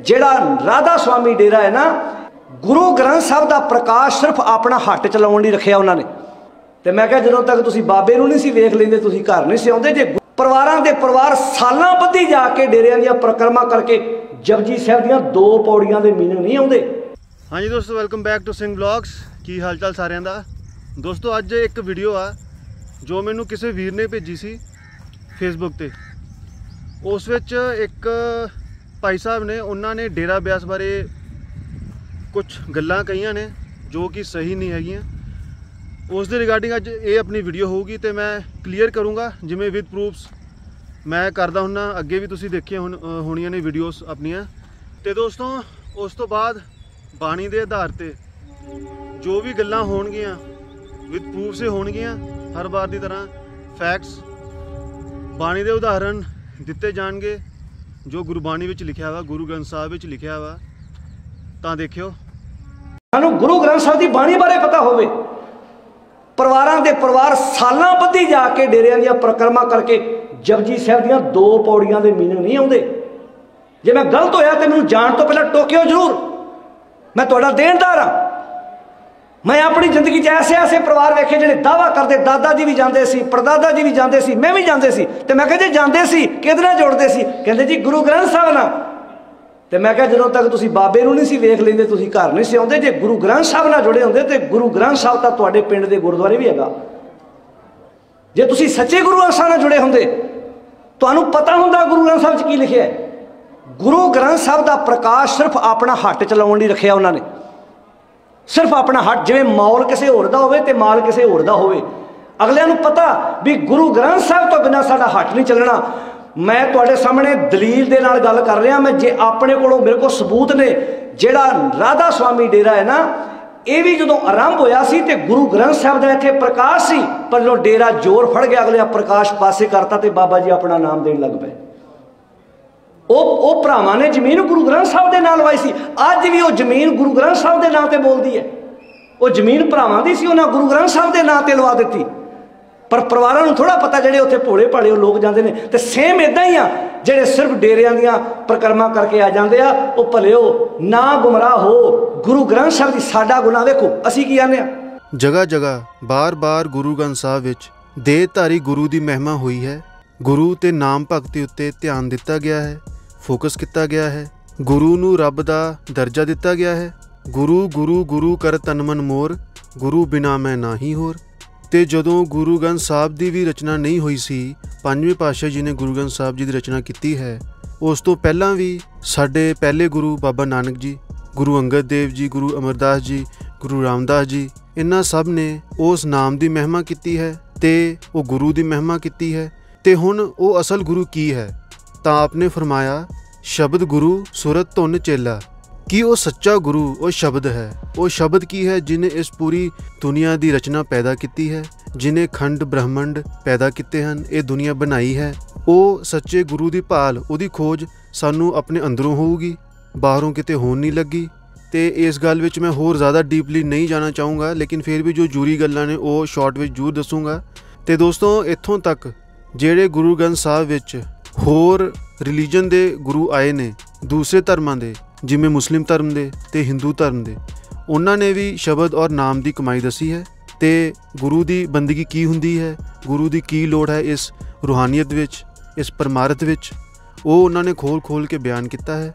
ਜਿਹੜਾ ਰਾਧਾ स्वामी डेरा है ना, गुरु ग्रंथ साहब का प्रकाश सिर्फ अपना हट चलाउण लई रखिया उन्होंने। तो मैं कहा जदों तक तुसीं बाबे नूं नहीं सी वेख लैंदे तुसीं घर नहीं सी आउंदे। जे परिवारां दे परिवार सालां बधी जाके डेरियां दीयां परिक्रमा करके जपजी साहिब दीयां 2 पौड़ियां दे मीनिंग नहीं आउंदे। हाँ जी दोस्तों, welcome back to Singh blogs. की हाल चाल सारिਆਂ ਦਾ दोस्तों? अज एक वीडियो आ जो मैनू किसी वीर ने भेजी सी फेसबुक ते। उस विच एक भाई साहब ने उन्होंने डेरा ब्यास बारे कुछ गल्लां कहियां ने जो कि सही नहीं हैगियां। उस दे रिगार्डिंग अज ये अपनी वीडियो होगी तो मैं क्लीयर करूँगा जिमें विद प्रूफ्स मैं करदा हुन्ना। अगे भी तुसीं देखिया होणियां ने वीडियोस अपनियां। तो दोस्तों उस तो बाद बाणी के आधार पर जो भी गल्लां होणगियां विद प्रूफ से होणगियां, हर बार की तरह फैक्ट्स बाणी के उदाहरण दिते जाणगे जो गुरबाणी विच लिखिया वा, गुरु ग्रंथ साहिब विच लिखिया वा। तां देखियो सानू गुरु ग्रंथ साहिब की बाणी बारे पता होवे। परिवारां दे परिवार सालां बधी जाके डेरियां दीयां परिक्रमा करके जपजी साहिब दीयां 2 पौड़ियां दे मीनिंग नहीं आउंदे। जे मैं गलत होया तो मैनूं जाण तो पहला टोकियो जरूर, मैं तुहाडा देणदार हाँ। मैं अपनी जिंदगी ऐसे ऐसे परिवार वेखे जिहड़े दावा करते, दादा जी भी जाते सी, परदादा जी भी जाते सी, मैं भी जाते सी। तो मैं कहा जी जाते सी किहदे नाल जुड़दे सी? कहंदे जी गुरु ग्रंथ साहिब नाल। तो मैं कहा जदों तक तुसीं बाबे नूं नहीं सी वेख लैंदे तुसीं घर नहीं सी आउंदे। जे गुरु ग्रंथ साहिब नाल जुड़े हुंदे तो गुरु ग्रंथ साहिब तां तुहाडे पिंड दे गुरुद्वारे भी हैगा। जे तुसीं सच्चे गुरु ग्रंथ साहिब नाल जुड़े हुंदे तुहानूं पता हुंदा गुरु ग्रंथ साहिब च की लिखिआ है। गुरु ग्रंथ साहिब का प्रकाश सिर्फ अपना हट चलाउण लई रखिआ उन्होंने। सिर्फ अपना हट, जिवें मौल किसी होर दा होवे ते माल किसी होर दा होवे। अगलियां नूं पता भी गुरु ग्रंथ साहिब तो बिना साडा हट नहीं चलना। मैं तुहाडे सामने दलील दे नाल गल कर रहा। मैं जे अपने कोलों मेरे को सबूत ने, जिहड़ा राधा स्वामी डेरा है ना, ये भी जदों आरंभ होया सी ते गुरु ग्रंथ साहिब दा इत्थे प्रकाश सी, पर जदों डेरा जोर फड़ गया अगले प्रकाश पासे करता तो बाबा जी अपना नाम देण लग पे। वो भरावां ने जमीन गुरु ग्रंथ साहिब के नाम लवाई सी। अज भी वो जमीन गुरु ग्रंथ साहिब के नाम पर बोलती है। वो जमीन भरावां दी सी, उन्हें गुरु ग्रंथ साहिब के नाम पर लवा दी। पर परिवारों को थोड़ा पता जिहड़े उत्थे भोले भाले लोग जाते हैं। तो सेम इदा ही आ जिहड़े सिर्फ डेरियां दीयां परिक्रमा करके आ जाते आ, वो भले हो ना गुमराह हो। गुरु ग्रंथ साहिब की साडा गुनाह वेखो असीं की आने। जगह जगह बार बार गुरु ग्रंथ साहिब विच देहधारी गुरु की महिमा हुई है। गुरु ते नाम भगती उत्ते ध्यान दिता गया है, फोकस किया गया है। गुरु नूं रब दा दर्जा दिता गया है। गुरु गुरु गुरु कर तन मन मोर, गुरु बिना मैं नाही होर। ते जदों गुरु ग्रंथ साहिब की भी रचना नहीं हुई सी, पंजवें पातशाह जी ने गुरु ग्रंथ साहिब जी की रचना की है। उस तो पहलां भी साडे पहले गुरु बाबा नानक जी, गुरु अंगद देव जी, गुरु अमरदास जी, गुरु रामदास जी, इन्हां सब ने उस नाम की महिमा की है ते वो गुरु की महिमा की है। ते हुण वो असल गुरु की है? तां आपने फरमाया शब्द गुरु सुरत धुन चेला। कि वो सच्चा गुरु वो शब्द है। वो शब्द की है जिन्हें इस पूरी दुनिया की रचना पैदा की है, जिन्हें खंड ब्रह्मंड पैदा किए हैं, ये दुनिया बनाई है। वो सच्चे गुरु की भाल, उसकी खोज सानू अपने अंदरों होगी, बाहरों किते होण नहीं लगी। तो इस गल विच मैं होर ज़्यादा डीपली नहीं जाना चाहूँगा, लेकिन फिर भी जो जरूरी गल्लां ने वो शॉर्ट विच जरूर दसूँगा। तो दोस्तों इत्थों तक जिहड़े गुरु ग्रंथ साहिब विच होर रिलीजन दे गुरु आए ने, दूसरे धर्मां दे जिमें मुस्लिम धर्म दे ते हिंदू धर्म दे, उन्होंने भी शब्द और नाम की कमाई दसी है। तो गुरु की बंदगी की हुंदी है, गुरु की की लोड़ है इस रूहानियत विच, इस परमारथ विच, वो उन्होंने खोल खोल के बयान किया है।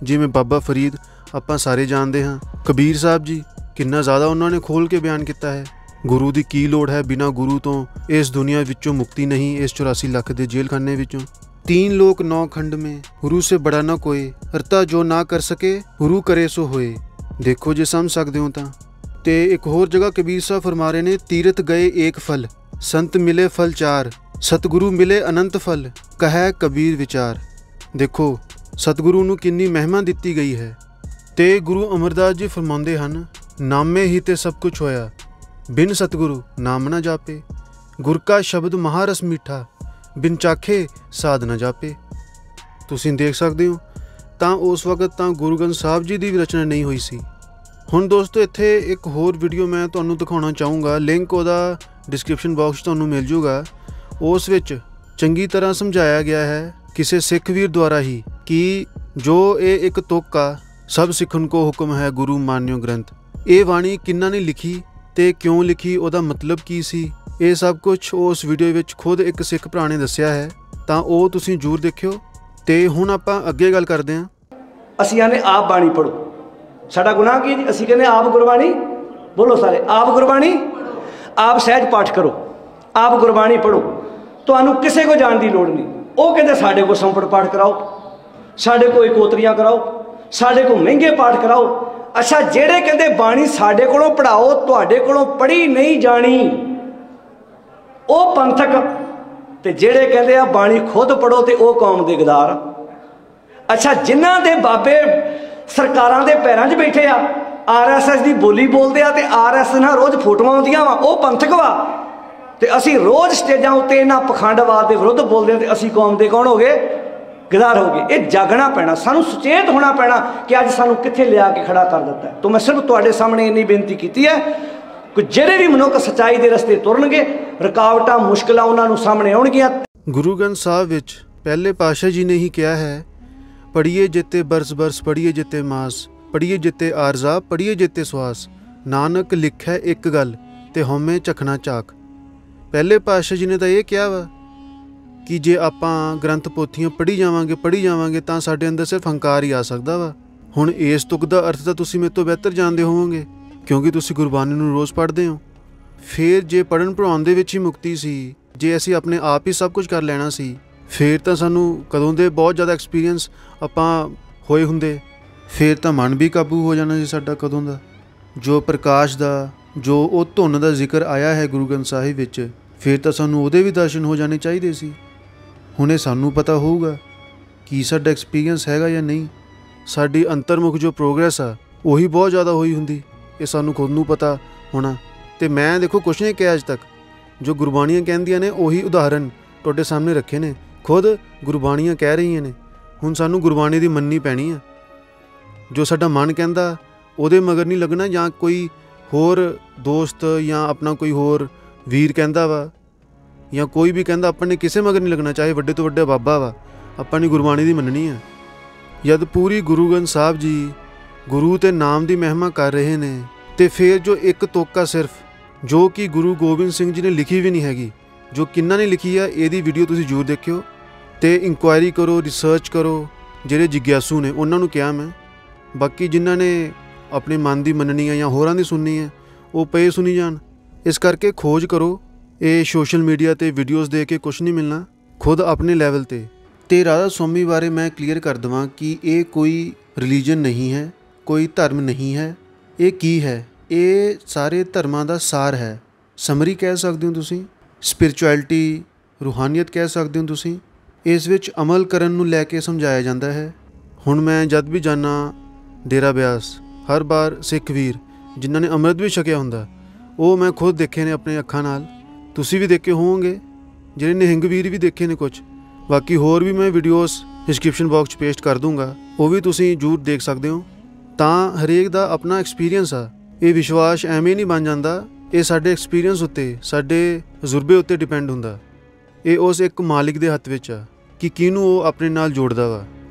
जिमें बाबा फरीद आपां सारे जानते हाँ, कबीर साहब जी कितना ज़्यादा उन्होंने खोल के बयान किया है। गुरु की की लोड़ है, बिना गुरु तो इस दुनिया विचों मुक्ति नहीं, इस 84 लाख के जेल खाने विचों। 3 लोक 9 खंड में गुरु से बड़ा ना कोई, हरता जो ना कर सके गुरु करे सो होए। देखो जे समझ सकते हो तो एक होर जगह कबीर साहब फरमा रहे ने, तीरथ गए एक फल, संत मिले फल 4, सतगुरु मिले अनंत फल, कहे कबीर विचार। देखो सतगुरु नूं किन्नी महिमा दी गई है। ते गुरु अमरदास जी फरमाते हैं, नामे ही ते सब कुछ होया, बिन सतगुरु नाम ना जापे। गुर का शब्द महारस मीठा, बिन चाखे साध न जापे। तुसीं देख सकते हो तां उस वक्त तां गुरु ग्रंथ साहिब जी की भी रचना नहीं हुई सी। हुण दोस्तों इत्थे एक होर वीडियो मैं तुहानूं दिखाउणा चाहूँगा, लिंक उहदा डिस्क्रिप्शन बॉक्स तुहानूं मिल जूगा। उस विच चंगी तरह समझाया गया है किसी सिख वीर द्वारा ही कि जो ये एक तुक आ सब सिखन को हुक्म है गुरु मान्यो ग्रंथ, ये बाणी किन्ना ने लिखी ते क्यों लिखी, ਉਹਦਾ मतलब की सी, ये सब कुछ उस वीडियो ਵਿੱਚ खुद एक सिख ਭਰਾ ਨੇ ਦੱਸਿਆ ਹੈ। ਤਾਂ ਉਹ ਤੁਸੀਂ ਜ਼ਰੂਰ ਦੇਖਿਓ। ਤੇ ਹੁਣ ਆਪਾਂ ਅੱਗੇ ਗੱਲ ਕਰਦੇ ਹਾਂ। ਅਸੀਂ ਆਨੇ ਆਪ ਬਾਣੀ ਪੜੋ, ਸਾਡਾ ਗੁਨਾਹ ਕੀ ਜੀ? ਅਸੀਂ ਕਹਿੰਦੇ ਆਪ ਗੁਰਬਾਣੀ ਬੋਲੋ ਸਾਰੇ, ਆਪ ਗੁਰਬਾਣੀ, ਆਪ ਸਹਿਜ ਪਾਠ ਕਰੋ, ਆਪ ਗੁਰਬਾਣੀ ਪੜੋ, ਤੁਹਾਨੂੰ ਕਿਸੇ ਕੋ ਜਾਣ ਦੀ ਲੋੜ ਨਹੀਂ। ਉਹ ਕਹਿੰਦੇ ਸਾਡੇ ਕੋ ਸੰਪਟ ਪਾਠ ਕਰਾਓ, ਸਾਡੇ ਕੋ ਇਕੋਤਰੀਆਂ ਕਰਾਓ, ਸਾਡੇ ਕੋ ਮਹਿੰਗੇ ਪਾਠ ਕਰਾਓ। ਅੱਛਾ, ਜਿਹੜੇ ਕਹਿੰਦੇ ਬਾਣੀ ਸਾਡੇ ਕੋਲੋਂ ਪੜਾਓ, ਤੁਹਾਡੇ ਕੋਲੋਂ ਪੜ੍ਹੀ ਨਹੀਂ ਜਾਣੀ, ਉਹ ਪੰਥਕ, ਤੇ ਜਿਹੜੇ ਕਹਿੰਦੇ ਆ ਬਾਣੀ ਖੁਦ ਪੜੋ ਤੇ ਉਹ ਕੌਮ ਦੇ ਗਦਾਰ। ਅੱਛਾ, ਜਿਨ੍ਹਾਂ ਦੇ ਬਾਬੇ ਸਰਕਾਰਾਂ ਦੇ ਪੈਰਾਂ 'ਚ ਬੈਠੇ ਆ, RSS ਦੀ ਬੋਲੀ ਬੋਲਦੇ ਆ ਤੇ RSS ਨਾਲ ਰੋਜ਼ ਫੋਟੋਆਂ ਆਉਂਦੀਆਂ ਵਾ, ਉਹ ਪੰਥਕ ਵਾ। ਤੇ ਅਸੀਂ ਰੋਜ਼ ਸਟੇਜਾਂ ਉੱਤੇ ਇਹਨਾਂ ਪਖੰਡਵਾਦ ਦੇ ਵਿਰੁੱਧ ਬੋਲਦੇ ਹਾਂ ਤੇ ਅਸੀਂ ਕੌਮ ਦੇ ਕੌਣ ਹੋ ਗਏ? ਗਦਾਰ ਹੋ ਗਏ। ਇਹ ਜਾਗਣਾ ਪੈਣਾ, ਸਾਨੂੰ ਸੁਚੇਤ ਹੋਣਾ ਪੈਣਾ ਕਿ ਅੱਜ ਸਾਨੂੰ ਕਿੱਥੇ ਲਿਆ ਕੇ ਖੜਾ ਕਰ ਦਿੱਤਾ। ਤਾਂ ਮੈਂ ਸਿਰਫ ਤੁਹਾਡੇ ਸਾਹਮਣੇ ਇੰਨੀ ਬੇਨਤੀ ਕੀਤੀ ਹੈ ਕਿ ਜਿਹੜੇ ਵੀ ਮਨੁੱਖ ਸੱਚਾਈ ਦੇ ਰਸਤੇ ਤੁਰਨਗੇ, ਰੁਕਾਵਟਾਂ ਮੁਸ਼ਕਲਾਂ ਉਹਨਾਂ ਨੂੰ ਸਾਹਮਣੇ ਆਉਣਗੀਆਂ। ਗੁਰੂ ਗ੍ਰੰਥ ਸਾਹਿਬ ਵਿੱਚ ਪਹਿਲੇ ਪਾਤਸ਼ਾਹ ਜੀ ਨੇ ਹੀ ਕਿਹਾ ਹੈ, ਪੜ੍ਹੀਏ ਜਿੱਤੇ ਬਰਸ ਬਰਸ, ਪੜ੍ਹੀਏ ਜਿੱਤੇ ਮਾਸ, ਪੜ੍ਹੀਏ ਜਿੱਤੇ ਆਰਜ਼ਾ, ਪੜ੍ਹੀਏ ਜਿੱਤੇ ਸਵਾਸ, ਨਾਨਕ ਲਿਖੈ ਇੱਕ ਗੱਲ ਤੇ ਹਉਮੈ ਝਖਣਾ ਝਾਕ। ਪਹਿਲੇ ਪਾਤਸ਼ਾਹ ਜੀ ਨੇ ਤਾਂ ਇਹ ਕਿਹਾ ਵਾ ਕਿ ਜੇ ਆਪਾਂ ਗ੍ਰੰਥ ਪੋਥੀਆਂ ਪੜ੍ਹੀ ਜਾਵਾਂਗੇ ਤਾਂ ਸਾਡੇ ਅੰਦਰ ਸਿਰਫ ਹੰਕਾਰ ਹੀ ਆ ਸਕਦਾ ਵਾ। ਹੁਣ ਇਸ ਤੁਕ ਦਾ ਅਰਥ ਤਾਂ ਤੁਸੀਂ ਮੇਰੇ ਤੋਂ ਬਿਹਤਰ ਜਾਣਦੇ ਹੋਵੋਗੇ, ਕਿਉਂਕਿ ਤੁਸੀਂ ਗੁਰਬਾਣੀ ਨੂੰ ਰੋਜ਼ ਪੜ੍ਹਦੇ ਹੋ। ਫਿਰ ਜੇ ਪੜ੍ਹਨ ਪੜ੍ਹਾਉਣ ਦੇ ਵਿੱਚ ਹੀ ਮੁਕਤੀ ਸੀ, ਜੇ ਅਸੀਂ ਆਪਣੇ ਆਪ ਹੀ ਸਭ ਕੁਝ ਕਰ ਲੈਣਾ ਸੀ, ਫਿਰ ਤਾਂ ਸਾਨੂੰ ਕਦੋਂ ਦੇ ਬਹੁਤ ਜ਼ਿਆਦਾ ਐਕਸਪੀਰੀਅੰਸ ਆਪਾਂ ਹੋਏ ਹੁੰਦੇ, ਫਿਰ ਤਾਂ ਮਨ ਵੀ ਕਾਬੂ ਹੋ ਜਾਣਾ ਸੀ ਸਾਡਾ ਕਦੋਂ ਦਾ। ਜੋ ਪ੍ਰਕਾਸ਼ ਦਾ, ਜੋ ਉਹ ਧੁੰਨ ਦਾ ਜ਼ਿਕਰ ਆਇਆ ਹੈ ਗੁਰੂ ਗ੍ਰੰਥ ਸਾਹਿਬ ਵਿੱਚ, ਫਿਰ ਤਾਂ ਸਾਨੂੰ ਉਹਦੇ ਵੀ ਦਰਸ਼ਨ ਹੋ ਜਾਣੇ ਚਾਹੀਦੇ ਸੀ। ਹੁਣ ਇਹ ਸਾਨੂੰ ਪਤਾ ਹੋਊਗਾ ਕੀ ਸਾਡਾ ਐਕਸਪੀਰੀਅੰਸ ਹੈਗਾ ਜਾਂ ਨਹੀਂ। ਸਾਡੀ ਅੰਤਰਮੁਖ ਜੋ ਪ੍ਰੋਗਰੈਸ ਆ ਉਹੀ ਬਹੁਤ ਜ਼ਿਆਦਾ ਹੋਈ ਹੁੰਦੀ, ਇਹ ਸਾਨੂੰ ਖੁਦ ਨੂੰ ਪਤਾ ਹੋਣਾ। ਤੇ ਮੈਂ ਦੇਖੋ ਕੁਛ ਨਹੀਂ ਕਿਹਾ ਅੱਜ ਤੱਕ, ਜੋ ਗੁਰਬਾਣੀਆਂ ਕਹਿੰਦੀਆਂ ਨੇ ਉਹੀ ਉਦਾਹਰਨ ਤੁਹਾਡੇ ਸਾਹਮਣੇ ਰੱਖੇ ਨੇ। ਖੁਦ ਗੁਰਬਾਣੀਆਂ ਕਹਿ ਰਹੀਆਂ ਨੇ, ਹੁਣ ਸਾਨੂੰ ਗੁਰਬਾਣੀ ਦੀ ਮੰਨਣੀ ਪੈਣੀ ਆ। ਜੋ ਸਾਡਾ ਮਨ ਕਹਿੰਦਾ ਉਹਦੇ ਮਗਰ ਨਹੀਂ ਲੱਗਣਾ, ਜਾਂ ਕੋਈ ਹੋਰ ਦੋਸਤ ਜਾਂ ਆਪਣਾ ਕੋਈ ਹੋਰ ਵੀਰ ਕਹਿੰਦਾ ਵਾ ਜਾਂ ਕੋਈ ਵੀ ਕਹਿੰਦਾ, ਆਪਾਂ ਨੇ ਕਿਸੇ ਮਗਰ ਨਹੀਂ ਲੱਗਣਾ, ਚਾਹੇ ਵੱਡੇ ਤੋਂ ਵੱਡਾ ਬਾਬਾ ਵਾ, ਆਪਾਂ ਨੇ ਗੁਰਬਾਣੀ ਦੀ ਮੰਨਣੀ ਆ। ਜਦ ਪੂਰੀ ਗੁਰੂ ਗ੍ਰੰਥ ਸਾਹਿਬ ਜੀ ਗੁਰੂ ਤੇ ਨਾਮ ਦੀ ਮਹਿਮਾ ਕਰ ਰਹੇ ਨੇ, ਤੇ ਫਿਰ ਜੋ ਇੱਕ ਤੁਕ ਸਿਰਫ, ਜੋ ਕਿ ਗੁਰੂ ਗੋਬਿੰਦ ਸਿੰਘ ਜੀ ਨੇ ਲਿਖੀ ਵੀ ਨਹੀਂ ਹੈਗੀ, ਜੋ ਕਿੰਨਾ ਨੇ ਲਿਖੀ ਆ, ਇਹਦੀ ਵੀਡੀਓ ਤੁਸੀਂ ਜ਼ਰੂਰ ਦੇਖਿਓ ਤੇ ਇਨਕੁਆਇਰੀ ਕਰੋ, ਰਿਸਰਚ ਕਰੋ। ਜਿਹੜੇ ਜਿਗਿਆਸੂ ਨੇ ਉਹਨਾਂ ਨੂੰ ਕਿਹਾ ਮੈਂ, ਬਾਕੀ ਜਿਨ੍ਹਾਂ ਨੇ ਆਪਣੇ ਮਨ ਦੀ ਮੰਨਣੀ ਆ ਜਾਂ ਹੋਰਾਂ ਦੀ ਸੁਣਨੀ ਹੈ, ਉਹ ਪਏ ਸੁਣੀ ਜਾਣ। ਇਸ ਕਰਕੇ ਖੋਜ ਕਰੋ। ਇਹ ਸੋਸ਼ਲ ਮੀਡੀਆ ਤੇ ਵੀਡੀਓਜ਼ ਦੇ ਕੇ ਕੁਛ ਨਹੀਂ ਮਿਲਣਾ, ਖੁਦ ਆਪਣੇ ਲੈਵਲ ਤੇ ਰਾਧਾ ਸਵਾਮੀ ਬਾਰੇ ਮੈਂ ਕਲੀਅਰ ਕਰ ਦੇਵਾਂ ਕਿ ਇਹ ਕੋਈ ਰਿਲੀਜਨ ਨਹੀਂ ਹੈ, ਕੋਈ ਧਰਮ ਨਹੀਂ ਹੈ। ਇਹ ਕੀ ਹੈ? ਇਹ ਸਾਰੇ ਧਰਮਾਂ ਦਾ ਸਾਰ ਹੈ। ਸਮਰੀ ਕਹਿ ਸਕਦੇ ਹੋ ਤੁਸੀਂ, ਸਪਿਰਚੁਅਲਿਟੀ, ਰੂਹਾਨੀਅਤ ਕਹਿ ਸਕਦੇ ਹੋ ਤੁਸੀਂ। ਇਸ ਵਿੱਚ ਅਮਲ ਕਰਨ ਨੂੰ ਲੈ ਕੇ ਸਮਝਾਇਆ ਜਾਂਦਾ ਹੈ। ਹੁਣ ਮੈਂ ਜਦ ਵੀ ਜਾਂਦਾ ਡੇਰਾ ਬਿਆਸ, ਹਰ ਵਾਰ ਸਿੱਖ ਵੀਰ ਜਿਨ੍ਹਾਂ ਨੇ ਅੰਮ੍ਰਿਤ ਵੀ ਛਕਿਆ ਹੁੰਦਾ, ਉਹ ਮੈਂ ਖੁਦ ਦੇਖੇ ਨੇ ਆਪਣੇ ਅੱਖਾਂ ਨਾਲ। ਤੁਸੀਂ ਵੀ ਦੇਖੇ ਹੋਵੋਗੇ, ਜਿਹੜੇ ਨਿਹੰਗ ਵੀਰ ਵੀ ਦੇਖੇ ਨੇ ਕੁਝ। ਬਾਕੀ ਹੋਰ ਵੀ ਮੈਂ ਵੀਡੀਓਜ਼ ਡਿਸਕ੍ਰਿਪਸ਼ਨ ਬਾਕਸ 'ਚ ਪੇਸਟ ਕਰ ਦੂੰਗਾ, ਉਹ ਵੀ ਤੁਸੀਂ ਜ਼ਰੂਰ ਦੇਖ ਸਕਦੇ ਹੋ। ਤਾਂ ਹਰੇਕ ਦਾ ਆਪਣਾ ਐਕਸਪੀਰੀਅੰਸ ਆ। ਇਹ ਵਿਸ਼ਵਾਸ ਐਵੇਂ ਨਹੀਂ ਬਣ ਜਾਂਦਾ, ਇਹ ਸਾਡੇ ਐਕਸਪੀਰੀਅੰਸ ਉੱਤੇ, ਸਾਡੇ ਤਜਰਬੇ ਉੱਤੇ ਡਿਪੈਂਡ ਹੁੰਦਾ। ਇਹ ਉਸ ਇੱਕ ਮਾਲਿਕ ਦੇ ਹੱਥ ਵਿੱਚ ਆ ਕਿ ਕਿਹਨੂੰ ਉਹ ਆਪਣੇ ਨਾਲ ਜੋੜਦਾ ਵਾ।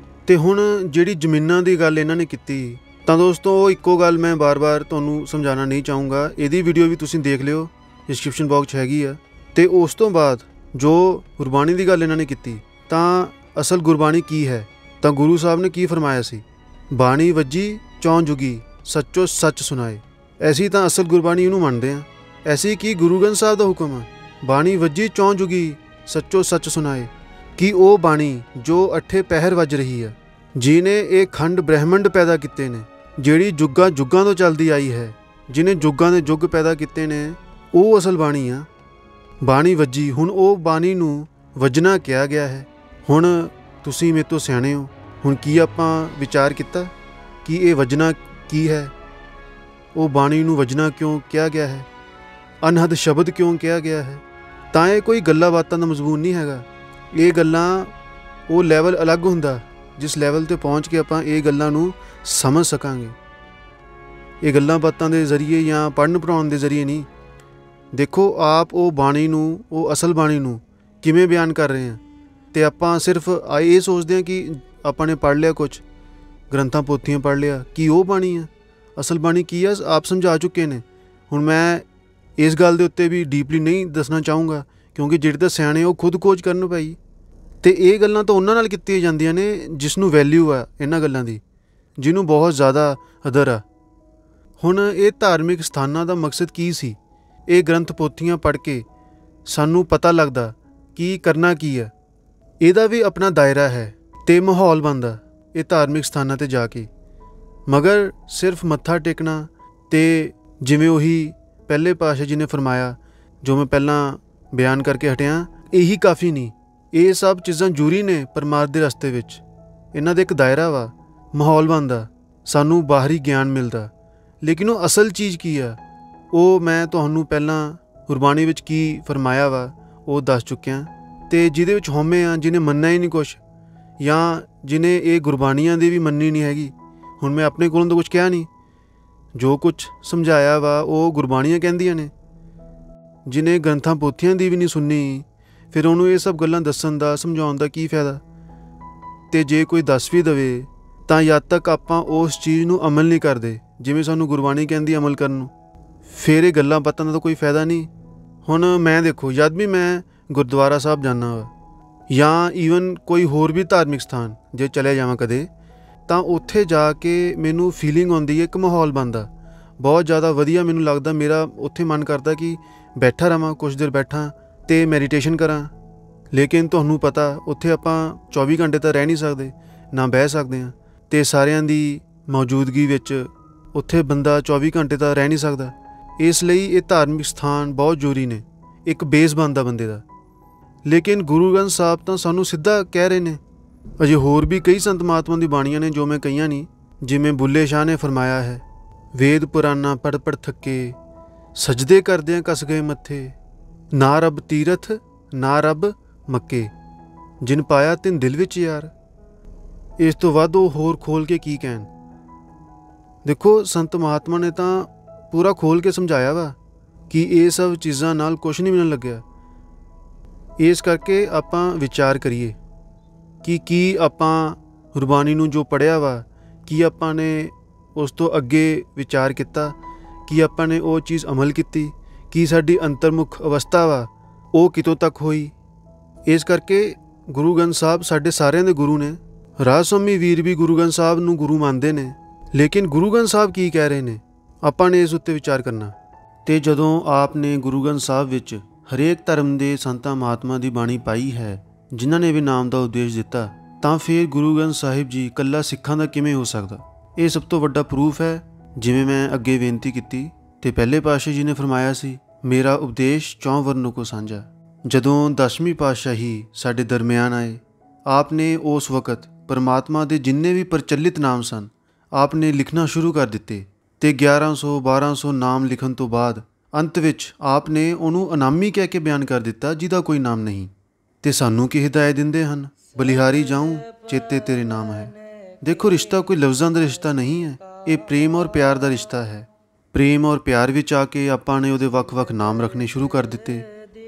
ਤੇ ਹੁਣ ਜਿਹੜੀ ਜ਼ਮੀਨਾਂ ਦੀ ਗੱਲ ਇਹਨਾਂ ਨੇ ਕੀਤੀ, ਤਾਂ ਦੋਸਤੋ ਉਹ ਇੱਕੋ ਗੱਲ ਮੈਂ ਬਾਰ-ਬਾਰ ਤੁਹਾਨੂੰ ਸਮਝਾਉਣਾ ਨਹੀਂ ਚਾਹੂੰਗਾ। ਇਹਦੀ ਵੀਡੀਓ ਵੀ ਤੁਸੀਂ ਦੇਖ ਲਿਓ, ਡਿਸਕ੍ਰਿਪਸ਼ਨ ਬਾਕਸ 'ਚ ਹੈਗੀ ਆ। ਤੇ ਉਸ ਤੋਂ ਬਾਅਦ ਜੋ ਗੁਰਬਾਣੀ ਦੀ ਗੱਲ ਇਹਨਾਂ ਨੇ ਕੀਤੀ, ਤਾਂ ਅਸਲ ਗੁਰਬਾਣੀ ਕੀ ਹੈ? ਤਾਂ ਗੁਰੂ ਸਾਹਿਬ ਨੇ ਕੀ ਫਰਮਾਇਆ ਸੀ? ਬਾਣੀ ਵੱਜੀ ਚੌਂ ਜੁਗੀ, ਸੱਚੋ ਸੱਚ ਸੁਣਾਏ। ਐਸੀ ਤਾਂ ਅਸਲ ਗੁਰਬਾਣੀ ਇਹਨੂੰ ਮੰਨਦੇ ਆ। ਐਸੀ ਕੀ ਗੁਰੂ ਗ੍ਰੰਥ ਸਾਹਿਬ ਦਾ ਹੁਕਮ ਆ, ਬਾਣੀ ਵੱਜੀ ਚੌਂ ਜੁਗੀ, ਸੱਚੋ ਸੱਚ ਸੁਣਾਏ। ਕਿ ਉਹ ਬਾਣੀ ਜੋ ਅੱਠੇ ਪਹਿਰ ਵੱਜ ਰਹੀ ਆ, ਜਿਹਨੇ ਇਹ ਖੰਡ ਬ੍ਰਹਿਮੰਡ ਪੈਦਾ ਕੀਤੇ ਨੇ, ਜਿਹੜੀ ਜੁੱਗਾਂ ਜੁੱਗਾਂ ਤੋਂ ਚੱਲਦੀ ਆਈ ਹੈ, ਜਿਹਨੇ ਜੁੱਗਾਂ ਦੇ ਜੁੱਗ ਪੈਦਾ ਕੀਤੇ ਨੇ, ਉਹ ਅਸਲ ਬਾਣੀ ਆ। ਬਾਣੀ ਵੱਜੀ, ਹੁਣ ਉਹ ਬਾਣੀ ਨੂੰ ਵੱਜਣਾ ਕਿਹਾ ਗਿਆ ਹੈ। ਹੁਣ ਤੁਸੀਂ ਮੇਰੇ ਤੋਂ ਸਿਆਣੇ ਹੋ, ਹੁਣ ਕੀ ਆਪਾਂ ਵਿਚਾਰ ਕੀਤਾ ਕਿ ਇਹ ਵੱਜਣਾ ਕੀ ਹੈ? ਉਹ ਬਾਣੀ ਨੂੰ ਵੱਜਣਾ ਕਿਉਂ ਕਿਹਾ ਗਿਆ ਹੈ? ਅਨਹਦ ਸ਼ਬਦ ਕਿਉਂ ਕਿਹਾ ਗਿਆ ਹੈ? ਤਾਂ ਇਹ ਕੋਈ ਗੱਲਾਂ ਬਾਤਾਂ ਦਾ ਮਜ਼ਮੂਨ ਨਹੀਂ ਹੈਗਾ। ਇਹ ਗੱਲਾਂ ਉਹ ਲੈਵਲ ਅਲੱਗ ਹੁੰਦਾ, ਜਿਸ ਲੈਵਲ 'ਤੇ ਪਹੁੰਚ ਕੇ ਆਪਾਂ ਇਹ ਗੱਲਾਂ ਨੂੰ ਸਮਝ ਸਕਾਂਗੇ। ਇਹ ਗੱਲਾਂ ਬਾਤਾਂ ਦੇ ਜ਼ਰੀਏ ਜਾਂ ਪੜ੍ਹਨ ਪੜ੍ਹਾਉਣ ਦੇ ਜ਼ਰੀਏ ਨਹੀਂ। ਦੇਖੋ ਆਪ ਉਹ ਬਾਣੀ ਨੂੰ, ਉਹ ਅਸਲ ਬਾਣੀ ਨੂੰ ਕਿਵੇਂ ਬਿਆਨ ਕਰ ਰਹੇ ਹਾਂ। ਅਤੇ ਆਪਾਂ ਸਿਰਫ ਇਹ ਸੋਚਦੇ ਹਾਂ ਕਿ ਆਪਾਂ ਨੇ ਪੜ੍ਹ ਲਿਆ ਕੁਝ ਗ੍ਰੰਥਾਂ ਪੋਥੀਆਂ ਪੜ੍ਹ ਲਿਆ, ਕੀ ਉਹ ਬਾਣੀ ਆ? ਅਸਲ ਬਾਣੀ ਕੀ ਆ ਆਪ ਸਮਝਾ ਚੁੱਕੇ ਨੇ। ਹੁਣ ਮੈਂ ਇਸ ਗੱਲ ਦੇ ਉੱਤੇ ਵੀ ਡੀਪਲੀ ਨਹੀਂ ਦੱਸਣਾ ਚਾਹੂੰਗਾ, ਕਿਉਂਕਿ ਜਿਹੜੇ ਤਾਂ ਸਿਆਣੇ ਉਹ ਖੁਦ ਖੋਜ ਕਰਨ ਭਾਈ। ਅਤੇ ਇਹ ਗੱਲਾਂ ਤਾਂ ਉਹਨਾਂ ਨਾਲ ਕੀਤੀਆਂ ਜਾਂਦੀਆਂ ਨੇ ਜਿਸ ਨੂੰ ਵੈਲਿਊ ਆ ਇਹਨਾਂ ਗੱਲਾਂ ਦੀ, ਜਿਹਨੂੰ ਬਹੁਤ ਜ਼ਿਆਦਾ ਕਦਰ ਆ। ਹੁਣ ਇਹ ਧਾਰਮਿਕ ਸਥਾਨਾਂ ਦਾ ਮਕਸਦ ਕੀ ਸੀ? ਇਹ ਗ੍ਰੰਥ ਪੋਥੀਆਂ ਪੜ੍ਹ ਕੇ ਸਾਨੂੰ ਪਤਾ ਲੱਗਦਾ ਕਿ ਕਰਨਾ ਕੀ ਆ। ਇਹਦਾ ਵੀ ਆਪਣਾ ਦਾਇਰਾ ਹੈ ਅਤੇ ਮਾਹੌਲ ਬਣਦਾ ਇਹ ਧਾਰਮਿਕ ਸਥਾਨਾਂ 'ਤੇ ਜਾ ਕੇ। ਮਗਰ ਸਿਰਫ ਮੱਥਾ ਟੇਕਣਾ ਅਤੇ ਜਿਵੇਂ ਉਹੀ ਪਹਿਲੇ ਪਾਤਸ਼ਾਹ ਜੀ ਨੇ ਫਰਮਾਇਆ, ਜੋ ਮੈਂ ਪਹਿਲਾਂ ਬਿਆਨ ਕਰਕੇ ਹਟਿਆ, ਇਹੀ ਕਾਫੀ ਨਹੀਂ। ਇਹ ਸਭ ਚੀਜ਼ਾਂ ਜ਼ਰੂਰੀ ਨੇ ਪਰਮਾਰਥ ਦੇ ਰਸਤੇ ਵਿੱਚ। ਇਹਨਾਂ ਦਾ ਇੱਕ ਦਾਇਰਾ ਵਾ, ਮਾਹੌਲ ਬਣਦਾ, ਸਾਨੂੰ ਬਾਹਰੀ ਗਿਆਨ ਮਿਲਦਾ। ਲੇਕਿਨ ਉਹ ਅਸਲ ਚੀਜ਼ ਕੀ ਆ ਉਹ ਮੈਂ ਤੁਹਾਨੂੰ ਪਹਿਲਾਂ ਗੁਰਬਾਣੀ ਵਿੱਚ ਕੀ ਫਰਮਾਇਆ ਵਾ ਉਹ ਦੱਸ ਚੁੱਕਿਆ। ਅਤੇ ਜਿਹਦੇ ਵਿੱਚ ਹਉਮੈ ਆ, ਜਿਹਨੇ ਮੰਨਣਾ ਹੀ ਨਹੀਂ ਕੁਛ, ਜਾਂ ਜਿਹਨੇ ਇਹ ਗੁਰਬਾਣੀਆਂ ਦੀ ਵੀ ਮੰਨੀ ਨਹੀਂ ਹੈਗੀ। ਹੁਣ ਮੈਂ ਆਪਣੇ ਕੋਲੋਂ ਤਾਂ ਕੁਛ ਕਿਹਾ ਨਹੀਂ, ਜੋ ਕੁਛ ਸਮਝਾਇਆ ਵਾ ਉਹ ਗੁਰਬਾਣੀਆਂ ਕਹਿੰਦੀਆਂ ਨੇ। ਜਿਹਨੇ ਗ੍ਰੰਥਾਂ ਪੋਥੀਆਂ ਦੀ ਵੀ ਨਹੀਂ ਸੁਣੀ, ਫਿਰ ਉਹਨੂੰ ਇਹ ਸਭ ਗੱਲਾਂ ਦੱਸਣ ਦਾ ਸਮਝਾਉਣ ਦਾ ਕੀ ਫਾਇਦਾ? ਅਤੇ ਜੇ ਕੋਈ ਦੱਸ ਵੀ ਦੇਵੇ ਤਾਂ ਜਦ ਤੱਕ ਆਪਾਂ ਉਸ ਚੀਜ਼ ਨੂੰ ਅਮਲ ਨਹੀਂ ਕਰਦੇ ਜਿਵੇਂ ਸਾਨੂੰ ਗੁਰਬਾਣੀ ਕਹਿੰਦੀ ਅਮਲ ਕਰਨ ਨੂੰ, ਫਿਰ ਇਹ ਗੱਲਾਂ ਬਾਤਾਂ ਦਾ ਤਾਂ ਕੋਈ ਫਾਇਦਾ ਨਹੀਂ। ਹੁਣ ਮੈਂ ਦੇਖੋ, ਜਦ ਵੀ ਮੈਂ ਗੁਰਦੁਆਰਾ ਸਾਹਿਬ ਜਾਂਦਾ ਵਾ ਜਾਂ ਈਵਨ ਕੋਈ ਹੋਰ ਵੀ ਧਾਰਮਿਕ ਸਥਾਨ ਜੇ ਚਲੇ ਜਾਵਾਂ ਕਦੇ, ਤਾਂ ਉੱਥੇ ਜਾ ਕੇ ਮੈਨੂੰ ਫੀਲਿੰਗ ਆਉਂਦੀ ਹੈ, ਇੱਕ ਮਾਹੌਲ ਬਣਦਾ ਬਹੁਤ ਜ਼ਿਆਦਾ ਵਧੀਆ। ਮੈਨੂੰ ਲੱਗਦਾ ਮੇਰਾ ਉੱਥੇ ਮਨ ਕਰਦਾ ਕਿ ਬੈਠਾ ਰਹਾਂ, ਕੁਛ ਦੇਰ ਬੈਠਾਂ ਅਤੇ ਮੈਡੀਟੇਸ਼ਨ ਕਰਾਂ। ਲੇਕਿਨ ਤੁਹਾਨੂੰ ਪਤਾ ਉੱਥੇ ਆਪਾਂ 24 ਘੰਟੇ ਤਾਂ ਰਹਿ ਨਹੀਂ ਸਕਦੇ, ਨਾ ਬਹਿ ਸਕਦੇ ਹਾਂ, ਅਤੇ ਸਾਰਿਆਂ ਦੀ ਮੌਜੂਦਗੀ ਵਿੱਚ ਉੱਥੇ ਬੰਦਾ 24 ਘੰਟੇ ਤਾਂ ਰਹਿ ਨਹੀਂ ਸਕਦਾ। ਇਸ ਲਈ ਇਹ ਧਾਰਮਿਕ ਸਥਾਨ ਬਹੁਤ ਜ਼ਰੂਰੀ ਨੇ, ਇੱਕ ਬੇਸ ਬਣਦਾ ਬੰਦੇ ਦਾ। ਲੇਕਿਨ ਗੁਰੂ ਗ੍ਰੰਥ ਸਾਹਿਬ ਤਾਂ ਸਾਨੂੰ ਸਿੱਧਾ ਕਹਿ ਰਹੇ ਨੇ। ਅਜੇ ਹੋਰ ਵੀ ਕਈ ਸੰਤ ਮਹਾਤਮਾ ਦੀ ਬਾਣੀਆਂ ਨੇ ਜੋ ਮੈਂ ਕਹੀਆਂ ਨਹੀਂ, ਜਿਵੇਂ ਬੁੱਲੇ ਸ਼ਾਹ ਨੇ ਫਰਮਾਇਆ ਹੈ, ਵੇਦ ਪੁਰਾਨਾ ਪੜ੍ਹ ਪੜ੍ਹ ਥੱਕੇ, ਸਜਦੇ ਕਰਦਿਆਂ ਕਸ ਗਏ ਮੱਥੇ, ਨਾ ਰੱਬ ਤੀਰਥ ਨਾ ਰੱਬ ਮੱਕੇ, ਜਿਨ ਪਾਇਆ ਤਿਨ ਦਿਲ ਵਿੱਚ ਯਾਰ। ਇਸ ਤੋਂ ਵੱਧ ਉਹ ਹੋਰ ਖੋਲ੍ਹ ਕੇ ਕੀ ਕਹਿਣ। ਦੇਖੋ, ਸੰਤ ਮਹਾਤਮਾ ਨੇ ਤਾਂ ਪੂਰਾ ਖੋਲ੍ਹ ਕੇ ਸਮਝਾਇਆ ਵਾ ਕਿ ਇਹ ਸਭ ਚੀਜ਼ਾਂ ਨਾਲ ਕੁਛ ਨਹੀਂ ਮਿਲਣ ਲੱਗਿਆ। ਇਸ ਕਰਕੇ ਆਪਾਂ ਵਿਚਾਰ ਕਰੀਏ ਕਿ ਕੀ ਆਪਾਂ ਗੁਰਬਾਣੀ ਨੂੰ ਜੋ ਪੜ੍ਹਿਆ ਵਾ, ਕੀ ਆਪਾਂ ਨੇ ਉਸ ਤੋਂ ਅੱਗੇ ਵਿਚਾਰ ਕੀਤਾ, ਕੀ ਆਪਾਂ ਨੇ ਉਹ ਚੀਜ਼ ਅਮਲ ਕੀਤੀ, ਕੀ ਸਾਡੀ ਅੰਤਰਮੁਖ ਅਵਸਥਾ ਵਾ ਉਹ ਕਿਤੋਂ ਤੱਕ ਹੋਈ। ਇਸ ਕਰਕੇ ਗੁਰੂ ਗ੍ਰੰਥ ਸਾਹਿਬ ਸਾਡੇ ਸਾਰਿਆਂ ਦੇ ਗੁਰੂ ਨੇ। ਰਾਜ ਸਵਾਮੀ ਵੀਰ ਵੀ ਗੁਰੂ ਗ੍ਰੰਥ ਸਾਹਿਬ ਨੂੰ ਗੁਰੂ ਮੰਨਦੇ ਨੇ, ਲੇਕਿਨ ਗੁਰੂ ਗ੍ਰੰਥ ਸਾਹਿਬ ਕੀ ਕਹਿ ਰਹੇ ਨੇ ਆਪਾਂ ਨੇ ਇਸ ਉੱਤੇ ਵਿਚਾਰ ਕਰਨਾ। ਅਤੇ ਜਦੋਂ ਆਪ ਨੇ ਗੁਰੂ ਗ੍ਰੰਥ ਸਾਹਿਬ ਵਿੱਚ ਹਰੇਕ ਧਰਮ ਦੇ ਸੰਤਾਂ ਮਹਾਤਮਾ ਦੀ ਬਾਣੀ ਪਾਈ ਹੈ, ਜਿਨ੍ਹਾਂ ਨੇ ਵੀ ਨਾਮ ਦਾ ਉਦੇਸ਼ ਦਿੱਤਾ, ਤਾਂ ਫਿਰ ਗੁਰੂ ਗ੍ਰੰਥ ਸਾਹਿਬ ਜੀ ਇਕੱਲਾ ਸਿੱਖਾਂ ਦਾ ਕਿਵੇਂ ਹੋ ਸਕਦਾ? ਇਹ ਸਭ ਤੋਂ ਵੱਡਾ ਪ੍ਰੂਫ ਹੈ। ਜਿਵੇਂ ਮੈਂ ਅੱਗੇ ਬੇਨਤੀ ਕੀਤੀ ਅਤੇ ਪਹਿਲੇ ਪਾਤਸ਼ਾਹ ਜੀ ਨੇ ਫਰਮਾਇਆ ਸੀ, ਮੇਰਾ ਉਪਦੇਸ਼ ਚੌਂ ਵਰਨੋਂ ਕੋ ਸਾਂਝਾ। ਜਦੋਂ 10ਵੀਂ ਪਾਤਸ਼ਾਹੀ ਸਾਡੇ ਦਰਮਿਆਨ ਆਏ, ਆਪ ਨੇ ਉਸ ਵਕਤ ਪਰਮਾਤਮਾ ਦੇ ਜਿੰਨੇ ਵੀ ਪ੍ਰਚਲਿਤ ਨਾਮ ਸਨ ਆਪ ਨੇ ਲਿਖਣਾ ਸ਼ੁਰੂ ਕਰ ਦਿੱਤੇ, ਅਤੇ 1100-1200 ਨਾਮ ਲਿਖਣ ਤੋਂ ਬਾਅਦ ਅੰਤ ਵਿੱਚ ਆਪ ਨੇ ਉਹਨੂੰ ਅਨਾਮੀ ਕਹਿ ਕੇ ਬਿਆਨ ਕਰ ਦਿੱਤਾ, ਜਿਹਦਾ ਕੋਈ ਨਾਮ ਨਹੀਂ। ਅਤੇ ਸਾਨੂੰ ਕੀ ਹਿਦਾਇਤ ਦਿੰਦੇ ਹਨ, ਬਲਿਹਾਰੀ ਜਾਊਂ ਚੇਤੇ ਤੇਰੇ ਨਾਮ ਹੈ। ਦੇਖੋ, ਰਿਸ਼ਤਾ ਕੋਈ ਲਫ਼ਜ਼ਾਂ ਦਾ ਰਿਸ਼ਤਾ ਨਹੀਂ ਹੈ, ਇਹ ਪ੍ਰੇਮ ਔਰ ਪਿਆਰ ਦਾ ਰਿਸ਼ਤਾ ਹੈ। ਪ੍ਰੇਮ ਔਰ ਪਿਆਰ ਵਿੱਚ ਆ ਕੇ ਆਪਾਂ ਨੇ ਉਹਦੇ ਵੱਖ-ਵੱਖ ਨਾਮ ਰੱਖਣੇ ਸ਼ੁਰੂ ਕਰ ਦਿੱਤੇ।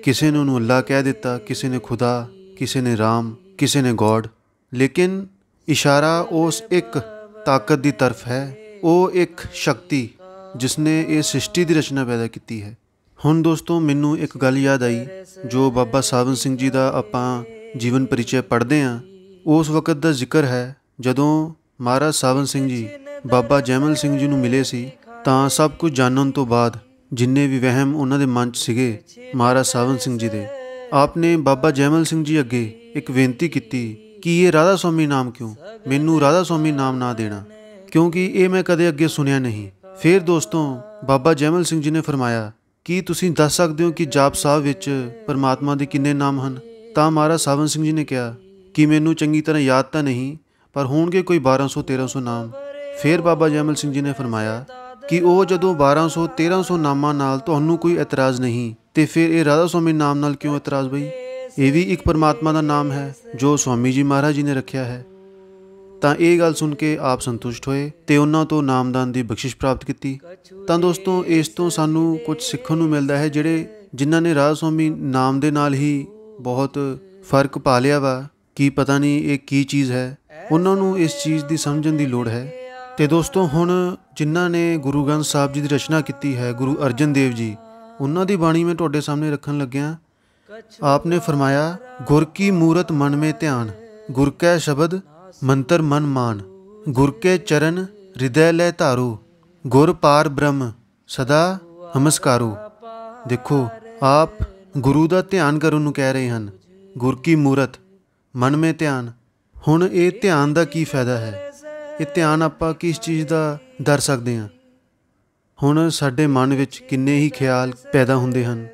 ਕਿਸੇ ਨੇ ਉਹਨੂੰ ਅੱਲਾ ਕਹਿ ਦਿੱਤਾ, ਕਿਸੇ ਨੇ ਖੁਦਾ, ਕਿਸੇ ਨੇ ਰਾਮ, ਕਿਸੇ ਨੇ ਗੋਡ। ਲੇਕਿਨ ਇਸ਼ਾਰਾ ਉਸ ਇੱਕ ਤਾਕਤ ਦੀ ਤਰਫ ਹੈ, ਉਹ ਇੱਕ ਸ਼ਕਤੀ ਜਿਸ ਨੇ ਇਹ ਸ੍ਰਿਸ਼ਟੀ ਦੀ ਰਚਨਾ ਪੈਦਾ ਕੀਤੀ ਹੈ। ਹੁਣ ਦੋਸਤੋ, ਮੈਨੂੰ ਇੱਕ ਗੱਲ ਯਾਦ ਆਈ, ਜੋ ਬਾਬਾ ਸਾਵਨ ਸਿੰਘ ਜੀ ਦਾ ਆਪਾਂ ਜੀਵਨ ਪਰਿਚੈ ਪੜ੍ਹਦੇ ਹਾਂ, ਉਸ ਵਕਤ ਦਾ ਜ਼ਿਕਰ ਹੈ ਜਦੋਂ ਮਹਾਰਾਜ ਸਾਵਨ ਸਿੰਘ ਜੀ ਬਾਬਾ ਜੈਮਲ ਸਿੰਘ ਜੀ ਨੂੰ ਮਿਲੇ ਸੀ। ਤਾਂ ਸਭ ਕੁਝ ਜਾਣਨ ਤੋਂ ਬਾਅਦ ਜਿੰਨੇ ਵੀ ਵਹਿਮ ਉਹਨਾਂ ਦੇ ਮਨ 'ਚ ਸੀਗੇ ਮਹਾਰਾਜ ਸਾਵਨ ਸਿੰਘ ਜੀ ਦੇ, ਆਪ ਨੇ ਬਾਬਾ ਜੈਮਲ ਸਿੰਘ ਜੀ ਅੱਗੇ ਇੱਕ ਬੇਨਤੀ ਕੀਤੀ ਕਿ ਇਹ ਰਾਧਾ ਸਵਾਮੀ ਨਾਮ ਕਿਉਂ, ਮੈਨੂੰ ਰਾਧਾ ਸਵਾਮੀ ਨਾਮ ਨਾ ਦੇਣਾ, ਕਿਉਂਕਿ ਇਹ ਮੈਂ ਕਦੇ ਅੱਗੇ ਸੁਣਿਆ ਨਹੀਂ। ਫਿਰ ਦੋਸਤੋ, ਬਾਬਾ ਜੈਮਲ ਸਿੰਘ ਜੀ ਨੇ ਫਰਮਾਇਆ, ਕੀ ਤੁਸੀਂ ਦੱਸ ਸਕਦੇ ਹੋ ਕਿ ਜਾਪ ਸਾਹਿਬ ਵਿੱਚ ਪਰਮਾਤਮਾ ਦੇ ਕਿੰਨੇ ਨਾਮ ਹਨ? ਤਾਂ ਮਹਾਰਾਜ ਸਾਵਨ ਸਿੰਘ ਜੀ ਨੇ ਕਿਹਾ ਕਿ ਮੈਨੂੰ ਚੰਗੀ ਤਰ੍ਹਾਂ ਯਾਦ ਤਾਂ ਨਹੀਂ, ਪਰ ਹੋਣਗੇ ਕੋਈ 1200-1300 ਨਾਮ। ਫਿਰ ਬਾਬਾ ਜੈਮਲ ਸਿੰਘ ਜੀ ਨੇ ਫਰਮਾਇਆ ਕਿ ਉਹ ਜਦੋਂ 1200-1300 ਨਾਮਾਂ ਨਾਲ ਤੁਹਾਨੂੰ ਕੋਈ ਇਤਰਾਜ਼ ਨਹੀਂ, ਤੇ ਫਿਰ ਇਹ ਰਾਧਾ ਸਵਾਮੀ ਨਾਮ ਨਾਲ ਕਿਉਂ ਇਤਰਾਜ਼ ਬਈ? ਇਹ ਵੀ ਇੱਕ ਪਰਮਾਤਮਾ ਦਾ ਨਾਮ ਹੈ ਜੋ ਸਵਾਮੀ ਜੀ ਮਹਾਰਾਜ ਜੀ ਨੇ ਰੱਖਿਆ ਹੈ। ਤਾਂ ਇਹ ਗੱਲ ਸੁਣ ਕੇ ਆਪ ਸੰਤੁਸ਼ਟ ਹੋਏ ਅਤੇ ਉਹਨਾਂ ਤੋਂ ਨਾਮਦਾਨ ਦੀ ਬਖਸ਼ਿਸ਼ ਪ੍ਰਾਪਤ ਕੀਤੀ। ਤਾਂ ਦੋਸਤੋ, ਇਸ ਤੋਂ ਸਾਨੂੰ ਕੁਝ ਸਿੱਖਣ ਨੂੰ ਮਿਲਦਾ ਹੈ, ਜਿਨ੍ਹਾਂ ਨੇ ਰਾਧਾ ਸਵਾਮੀ ਨਾਮ ਦੇ ਨਾਲ ਹੀ ਬਹੁਤ ਫਰਕ ਪਾ ਲਿਆ ਵਾ ਕਿ ਪਤਾ ਨਹੀਂ ਇਹ ਕੀ ਚੀਜ਼ ਹੈ। ਉਹਨਾਂ ਨੂੰ ਇਸ ਚੀਜ਼ ਦੀ ਸਮਝਣ ਦੀ ਲੋੜ ਹੈ। ਤੇ ਦੋਸਤੋ, ਹੁਣ ਜਿਨ੍ਹਾਂ ਨੇ ਗੁਰੂ ਗ੍ਰੰਥ ਸਾਹਿਬ ਜੀ ਦੀ ਰਚਨਾ ਕੀਤੀ ਹੈ, ਗੁਰੂ ਅਰਜਨ ਦੇਵ ਜੀ, ਉਹਨਾਂ ਦੀ ਬਾਣੀ ਮੈਂ ਤੁਹਾਡੇ ਸਾਹਮਣੇ ਰੱਖਣ ਲੱਗਿਆ। ਆਪ ਨੇ ਫਰਮਾਇਆ, ਗੁਰ ਕੀ ਮੂਰਤ ਮਨ ਮੇ ਧਿਆਨ, ਗੁਰ ਕੈ ਸ਼ਬਦ ਮੰਤਰ ਮਨ ਮਾਨ, ਗੁਰ ਕੇ ਚਰਨ ਹਿਰਦੈ ਲੈ ਧਾਰੋ, ਗੁਰ ਪਾਰ ਬ੍ਰਹਮ ਸਦਾ ਨਮਸਕਾਰੋ। ਦੇਖੋ, ਆਪ ਗੁਰੂ ਦਾ ਧਿਆਨ ਕਰਨ ਨੂੰ ਕਹਿ ਰਹੇ ਹਨ। ਗੁਰ ਕੀ ਮੂਰਤ ਮਨ ਮੇ ਧਿਆਨ। ਹੁਣ ਇਹ ਧਿਆਨ ਦਾ ਕੀ ਫਾਇਦਾ ਹੈ? ਇਹ ਧਿਆਨ ਆਪਾਂ ਕਿਸ ਚੀਜ਼ ਦਾ ਧਰ ਸਕਦੇ ਹਾਂ? ਹੁਣ ਸਾਡੇ ਮਨ ਵਿੱਚ ਕਿੰਨੇ ਹੀ ਖਿਆਲ ਪੈਦਾ ਹੁੰਦੇ ਹਨ।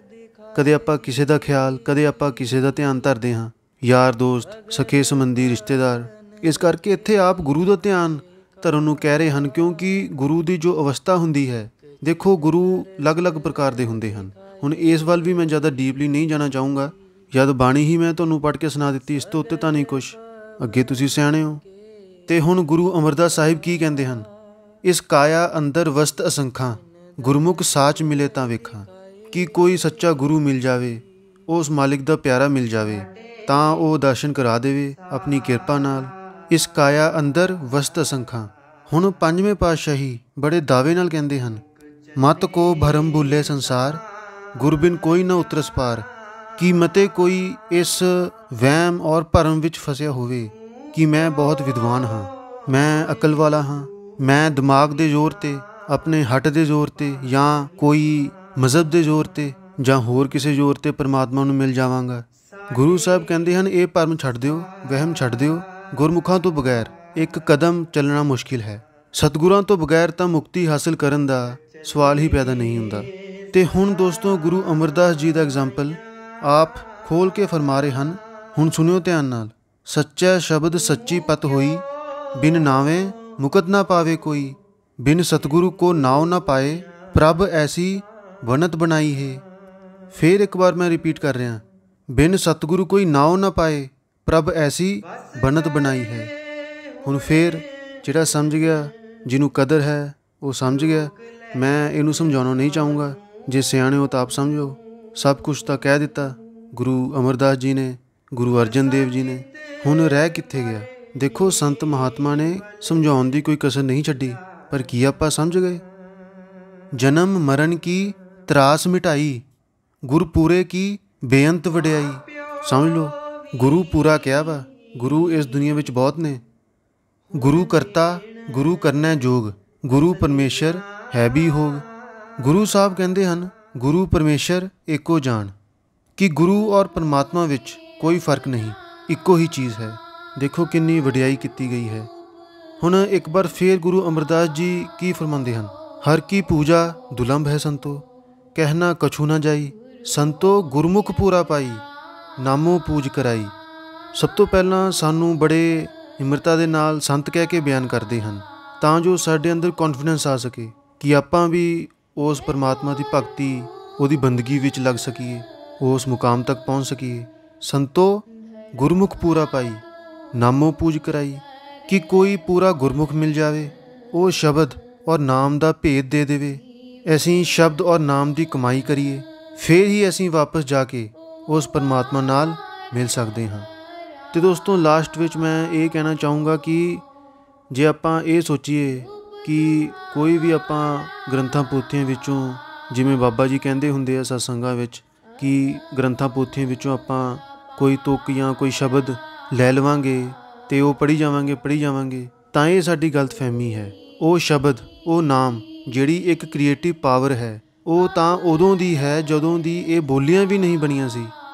ਕਦੇ ਆਪਾਂ ਕਿਸੇ ਦਾ ਖਿਆਲ, ਕਦੇ ਆਪਾਂ ਕਿਸੇ ਦਾ ਧਿਆਨ ਧਰਦੇ ਹਾਂ, ਯਾਰ ਦੋਸਤ, ਸਕੇ ਸੰਬੰਧੀ, ਰਿਸ਼ਤੇਦਾਰ। ਇਸ ਕਰਕੇ ਇੱਥੇ ਆਪ ਗੁਰੂ ਦਾ ਧਿਆਨ ਧਰਨ ਨੂੰ ਕਹਿ ਰਹੇ ਹਨ, ਕਿਉਂਕਿ ਗੁਰੂ ਦੀ ਜੋ ਅਵਸਥਾ ਹੁੰਦੀ ਹੈ, ਦੇਖੋ ਗੁਰੂ ਅਲੱਗ-ਅਲੱਗ ਪ੍ਰਕਾਰ ਦੇ ਹੁੰਦੇ ਹਨ। ਹੁਣ ਇਸ ਵੱਲ ਵੀ ਮੈਂ ਜ਼ਿਆਦਾ ਡੀਪਲੀ ਨਹੀਂ ਜਾਣਾ ਚਾਹੂੰਗਾ। ਜਦ ਬਾਣੀ ਹੀ ਮੈਂ ਤੁਹਾਨੂੰ ਪੜ੍ਹ ਕੇ ਸੁਣਾ ਦਿੱਤੀ, ਇਸ ਤੋਂ ਉੱਤੇ ਤਾਂ ਨਹੀਂ ਕੁਛ, ਅੱਗੇ ਤੁਸੀਂ ਸਿਆਣੇ ਹੋ। ਤੇ ਹੁਣ ਗੁਰੂ ਅਮਰਦਾਸ ਸਾਹਿਬ ਕੀ ਕਹਿੰਦੇ ਹਨ? ਇਸ ਕਾਇਆ ਅੰਦਰ ਵਸਤ ਅਸੰਖਾਂ, ਗੁਰਮੁਖ ਸਾਚ ਮਿਲੇ ਤਾਂ ਵੇਖਾਂ। ਕਿ ਕੋਈ ਸੱਚਾ ਗੁਰੂ ਮਿਲ ਜਾਵੇ, ਉਸ ਮਾਲਿਕ ਦਾ ਪਿਆਰਾ ਮਿਲ ਜਾਵੇ, ਤਾਂ ਉਹ ਦਰਸ਼ਨ ਕਰਾ ਦੇਵੇ ਆਪਣੀ ਕਿਰਪਾ ਨਾਲ। ਇਸ ਕਾਇਆ ਅੰਦਰ ਵਸਤ ਅਸੰਖਾਂ। ਹੁਣ ਪੰਜਵੇਂ ਪਾਤਸ਼ਾਹੀ ਬੜੇ ਦਾਅਵੇ ਨਾਲ ਕਹਿੰਦੇ ਹਨ, ਮਤ ਕੋ ਭਰਮ ਭੁੱਲੇ ਸੰਸਾਰ, ਗੁਰਬਿਨ ਕੋਈ ਨਾ ਉਤਰਸ ਪਾਰ। ਕਿ ਮਤੇ ਕੋਈ ਇਸ ਵਹਿਮ ਔਰ ਭਰਮ ਵਿੱਚ ਫਸਿਆ ਹੋਵੇ ਕਿ ਮੈਂ ਬਹੁਤ ਵਿਦਵਾਨ ਹਾਂ, ਮੈਂ ਅਕਲ ਵਾਲਾ ਹਾਂ, ਮੈਂ ਦਿਮਾਗ ਦੇ ਜ਼ੋਰ 'ਤੇ, ਆਪਣੇ ਹੱਟ ਦੇ ਜ਼ੋਰ 'ਤੇ, ਜਾਂ ਕੋਈ ਮਜ਼ਹਬ ਦੇ ਜ਼ੋਰ 'ਤੇ, ਜਾਂ ਹੋਰ ਕਿਸੇ ਜ਼ੋਰ 'ਤੇ ਪਰਮਾਤਮਾ ਨੂੰ ਮਿਲ ਜਾਵਾਂਗਾ। ਗੁਰੂ ਸਾਹਿਬ ਕਹਿੰਦੇ ਹਨ, ਇਹ ਭਰਮ ਛੱਡ ਦਿਓ, ਵਹਿਮ ਛੱਡ ਦਿਓ। ਗੁਰਮੁਖਾਂ ਤੋਂ ਬਗੈਰ ਇੱਕ ਕਦਮ ਚੱਲਣਾ ਮੁਸ਼ਕਿਲ ਹੈ। ਸਤਿਗੁਰਾਂ ਤੋਂ ਬਗੈਰ ਤਾਂ ਮੁਕਤੀ ਹਾਸਲ ਕਰਨ ਦਾ ਸਵਾਲ ਹੀ ਪੈਦਾ ਨਹੀਂ ਹੁੰਦਾ। ਤੇ ਹੁਣ ਦੋਸਤੋ, ਗੁਰੂ ਅਮਰਦਾਸ ਜੀ ਦਾ ਐਗਜ਼ਾਮਪਲ ਆਪ ਖੋਲ ਕੇ ਫਰਮਾ ਰਹੇ ਹਨ। ਹੁਣ ਸੁਣਿਓ ਧਿਆਨ ਨਾਲ। ਸੱਚਾ ਸ਼ਬਦ ਸੱਚੀ ਪਤ ਹੋਈ, ਬਿਨ ਨਾਵੇਂ ਮੁਕਤ ਨਾ ਪਾਵੇ ਕੋਈ। ਬਿਨ ਸਤਿਗੁਰੂ ਕੋ ਨਾਉ ਨਾ ਪਾਏ, ਪ੍ਰਭ ਐਸੀ ਬਣਤ ਬਣਾਈ ਹੈ। ਫਿਰ ਇੱਕ ਵਾਰ ਮੈਂ ਰਿਪੀਟ ਕਰ ਰਿਹਾ, ਬਿਨ ਸਤਿਗੁਰੂ ਕੋਈ ਨਾਉ ਨਾ ਪਾਏ, ਪ੍ਰਭ ਐਸੀ ਬਣਤ ਬਣਾਈ ਹੈ। ਹੁਣ ਫਿਰ ਜਿਹੜਾ ਸਮਝ ਗਿਆ, ਜਿਹਨੂੰ ਕਦਰ ਹੈ, ਉਹ ਸਮਝ ਗਿਆ। ਮੈਂ ਇਹਨੂੰ ਸਮਝਾਉਣਾ ਨਹੀਂ ਚਾਹੂੰਗਾ। ਜੇ ਸਿਆਣੇ ਹੋ ਤਾਂ ਆਪ ਸਮਝੋ। ਸਭ ਕੁਛ ਤਾਂ ਕਹਿ ਦਿੱਤਾ ਗੁਰੂ ਅਮਰਦਾਸ ਜੀ ਨੇ, ਗੁਰੂ ਅਰਜਨ ਦੇਵ ਜੀ ਨੇ। ਹੁਣ ਰਹਿ ਕਿੱਥੇ ਗਿਆ? ਦੇਖੋ, ਸੰਤ ਮਹਾਤਮਾ ਨੇ ਸਮਝਾਉਣ ਦੀ ਕੋਈ ਕਸਰ ਨਹੀਂ ਛੱਡੀ, ਪਰ ਕੀ ਆਪਾਂ ਸਮਝ ਗਏ? ਜਨਮ ਮਰਨ ਕੀ ਤਰਾਸ ਮਿਟਾਈ, ਗੁਰਪੂਰੇ ਕੀ ਬੇਅੰਤ ਵਡਿਆਈ। ਸਮਝ ਲਓ, ਗੁਰੂ ਪੂਰਾ ਕਿਹਾ ਵਾ। ਗੁਰੂ ਇਸ ਦੁਨੀਆ ਵਿੱਚ ਬਹੁਤ ਨੇ। ਗੁਰੂ ਕਰਤਾ, ਗੁਰੂ ਕਰਨਾ ਜੋਗ, ਗੁਰੂ ਪਰਮੇਸ਼ਰ ਹੈ ਵੀ ਹੋਗ। ਗੁਰੂ ਸਾਹਿਬ ਕਹਿੰਦੇ ਹਨ, ਗੁਰੂ ਪਰਮੇਸ਼ਰ ਇੱਕੋ ਜਾਣ। ਕਿ ਗੁਰੂ ਔਰ ਪਰਮਾਤਮਾ ਵਿੱਚ ਕੋਈ ਫਰਕ ਨਹੀਂ, ਇੱਕੋ ਹੀ ਚੀਜ਼ ਹੈ। ਦੇਖੋ ਕਿੰਨੀ ਵਡਿਆਈ ਕੀਤੀ ਗਈ ਹੈ। ਹੁਣ ਇੱਕ ਵਾਰ ਫੇਰ ਗੁਰੂ ਅਮਰਦਾਸ ਜੀ ਕੀ ਫਰਮਾਉਂਦੇ ਹਨ? ਹਰ ਕੀ ਪੂਜਾ ਦੁਲੰਭ ਹੈ ਸੰਤੋ, ਕਹਿਣਾ ਕਛੂ ਨਾ ਜਾਈ। ਸੰਤੋ ਗੁਰਮੁਖ ਪੂਰਾ ਪਾਈ, ਨਾਮੋ ਪੂਜ ਕਰਾਈ। ਸਭ ਤੋਂ ਪਹਿਲਾਂ ਸਾਨੂੰ ਬੜੇ ਨਿਮਰਤਾ ਦੇ ਨਾਲ ਸੰਤ ਕਹਿ ਕੇ ਬਿਆਨ ਕਰਦੇ ਹਨ, ਤਾਂ ਜੋ ਸਾਡੇ ਅੰਦਰ ਕੌਨਫੀਡੈਂਸ ਆ ਸਕੇ ਕਿ ਆਪਾਂ ਵੀ ਉਸ ਪਰਮਾਤਮਾ ਦੀ ਭਗਤੀ, ਉਹਦੀ ਬੰਦਗੀ ਵਿੱਚ ਲੱਗ ਸਕੀਏ, ਉਸ ਮੁਕਾਮ ਤੱਕ ਪਹੁੰਚ ਸਕੀਏ। ਸੰਤੋ ਗੁਰਮੁਖ ਪੂਰਾ ਪਾਈ, ਨਾਮੋ ਪੂਜ ਕਰਾਈ। ਕਿ ਕੋਈ ਪੂਰਾ ਗੁਰਮੁਖ ਮਿਲ ਜਾਵੇ, ਉਹ ਸ਼ਬਦ ਔਰ ਨਾਮ ਦਾ ਭੇਦ ਦੇ ਦੇਵੇ। ਅਸੀਂ ਸ਼ਬਦ ਔਰ ਨਾਮ ਦੀ ਕਮਾਈ ਕਰੀਏ, ਫਿਰ ਹੀ ਅਸੀਂ ਵਾਪਸ ਜਾ ਕੇ ਉਸ ਪਰਮਾਤਮਾ ਨਾਲ ਮਿਲ ਸਕਦੇ ਹਾਂ। ਤੇ ਦੋਸਤੋ, ਲਾਸਟ ਵਿੱਚ ਮੈਂ ਇਹ ਕਹਿਣਾ ਚਾਹੂੰਗਾ ਕਿ ਜੇ ਆਪਾਂ ਇਹ ਸੋਚੀਏ ਕਿ ਕੋਈ ਵੀ ਆਪਾਂ ਗ੍ਰੰਥਾਂ ਪੋਥੀਆਂ ਵਿੱਚੋਂ, ਜਿਵੇਂ ਬਾਬਾ ਜੀ ਕਹਿੰਦੇ ਹੁੰਦੇ ਆ ਸਤਸੰਗਾਂ ਵਿੱਚ, ਕਿ ਗ੍ਰੰਥਾਂ ਪੋਥੀਆਂ ਵਿੱਚੋਂ ਆਪਾਂ ਕੋਈ ਤੁਕ ਜਾਂ ਕੋਈ ਸ਼ਬਦ ਲੈ ਲਵਾਂਗੇ ਅਤੇ ਉਹ ਪੜ੍ਹੀ ਜਾਵਾਂਗੇ, ਤਾਂ ਇਹ ਸਾਡੀ ਗਲਤਫਹਿਮੀ ਹੈ। ਉਹ ਸ਼ਬਦ, ਉਹ ਨਾਮ, ਜਿਹੜੀ ਇੱਕ ਕ੍ਰੀਏਟਿਵ ਪਾਵਰ ਹੈ, ਉਹ ਤਾਂ ਉਦੋਂ ਦੀ ਹੈ ਜਦੋਂ ਦੀ ਇਹ ਬੋਲੀਆਂ ਵੀ ਨਹੀਂ ਬਣੀਆਂ ਸੀ,